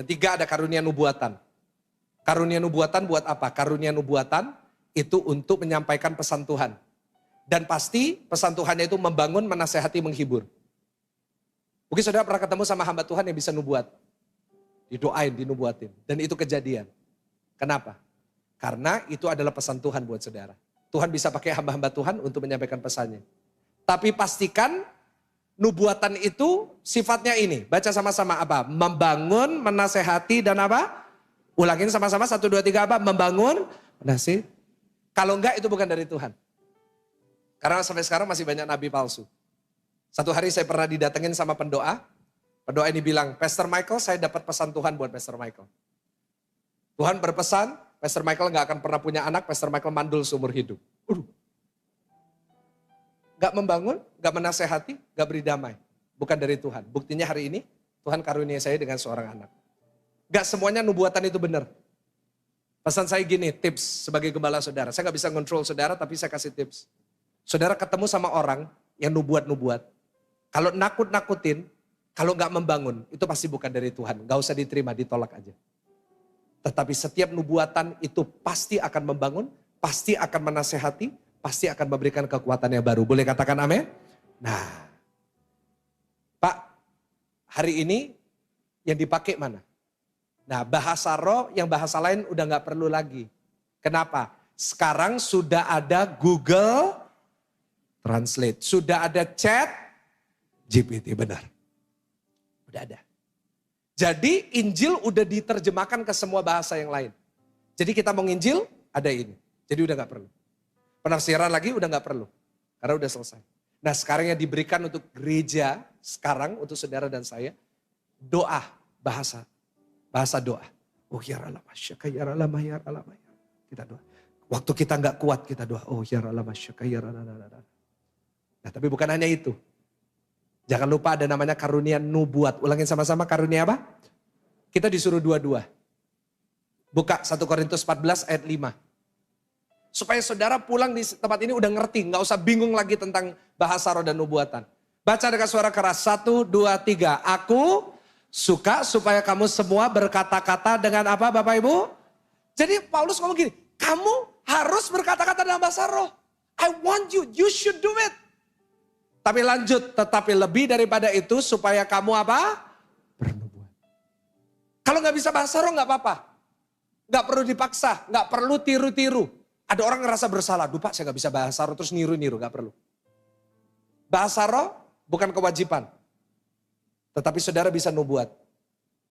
Dan 3 ada karunia nubuatan. Karunia nubuatan buat apa? Karunia nubuatan itu untuk menyampaikan pesan Tuhan. Dan pasti pesan Tuhannya itu membangun, menasehati, menghibur. Mungkin saudara pernah ketemu sama hamba Tuhan yang bisa nubuat. Didoain, dinubuatin. Dan itu kejadian. Kenapa? Karena itu adalah pesan Tuhan buat saudara. Tuhan bisa pakai hamba-hamba Tuhan untuk menyampaikan pesannya. Tapi pastikan nubuatan itu sifatnya ini. Baca sama-sama apa? Membangun, menasehati, dan apa? Ulangin sama-sama 1, 2, 3 apa? Membangun, menasehati. Kalau enggak itu bukan dari Tuhan. Karena sampai sekarang masih banyak nabi palsu. Satu hari saya pernah didatengin sama pendoa. Pendoa ini bilang, Pastor Michael, saya dapat pesan Tuhan buat Pastor Michael. Tuhan berpesan, Pastor Michael gak akan pernah punya anak, Pastor Michael mandul seumur hidup. Gak membangun, gak menasehati, gak beri damai. Bukan dari Tuhan. Buktinya hari ini, Tuhan karunia saya dengan seorang anak. Gak semuanya nubuatan itu benar. Pesan saya gini, tips sebagai gembala saudara. Saya gak bisa ngontrol saudara, tapi saya kasih tips. Saudara ketemu sama orang yang nubuat-nubuat. Kalau nakut-nakutin, kalau gak membangun, itu pasti bukan dari Tuhan. Gak usah diterima, ditolak aja. Tetapi setiap nubuatan itu pasti akan membangun, pasti akan menasehati, pasti akan memberikan kekuatan yang baru. Boleh katakan amin? Nah, Pak, hari ini yang dipakai mana? Nah, bahasa roh yang bahasa lain udah gak perlu lagi. Kenapa? Sekarang sudah ada Google Translate. Sudah ada Chat GPT, benar. Udah ada. Jadi Injil udah diterjemahkan ke semua bahasa yang lain. Jadi kita mau nginjil, ada ini. Jadi udah gak perlu. Penafsiran lagi udah gak perlu. Karena udah selesai. Nah sekarang yang diberikan untuk gereja, sekarang untuk saudara dan saya, doa, bahasa doa. Oh ya Ralamasyaka, ya Ralamaya, Ralamaya. Kita doa. Waktu kita gak kuat kita doa. Oh ya Ralamasyaka, ya Ralamaya. Nah tapi bukan hanya itu. Jangan lupa ada namanya karunia nubuat. Ulangin sama-sama karunia apa? Kita disuruh dua-dua. Buka 1 Korintus 14 ayat 5. Supaya saudara pulang di tempat ini udah ngerti. Gak usah bingung lagi tentang bahasa roh dan nubuatan. Baca dengan suara keras. 1, 2, 3. Aku suka supaya kamu semua berkata-kata dengan apa Bapak Ibu? Jadi Paulus ngomong gini. Kamu harus berkata-kata dalam bahasa roh. I want you. You should do it. Tapi lanjut, tetapi lebih daripada itu supaya kamu apa? Bernubuat. Kalau gak bisa bahasa roh gak apa-apa. Gak perlu dipaksa, gak perlu tiru-tiru. Ada orang ngerasa bersalah, duh Pak saya gak bisa bahasa roh terus niru-niru, gak perlu. Bahasa roh bukan kewajiban. Tetapi saudara bisa nubuat.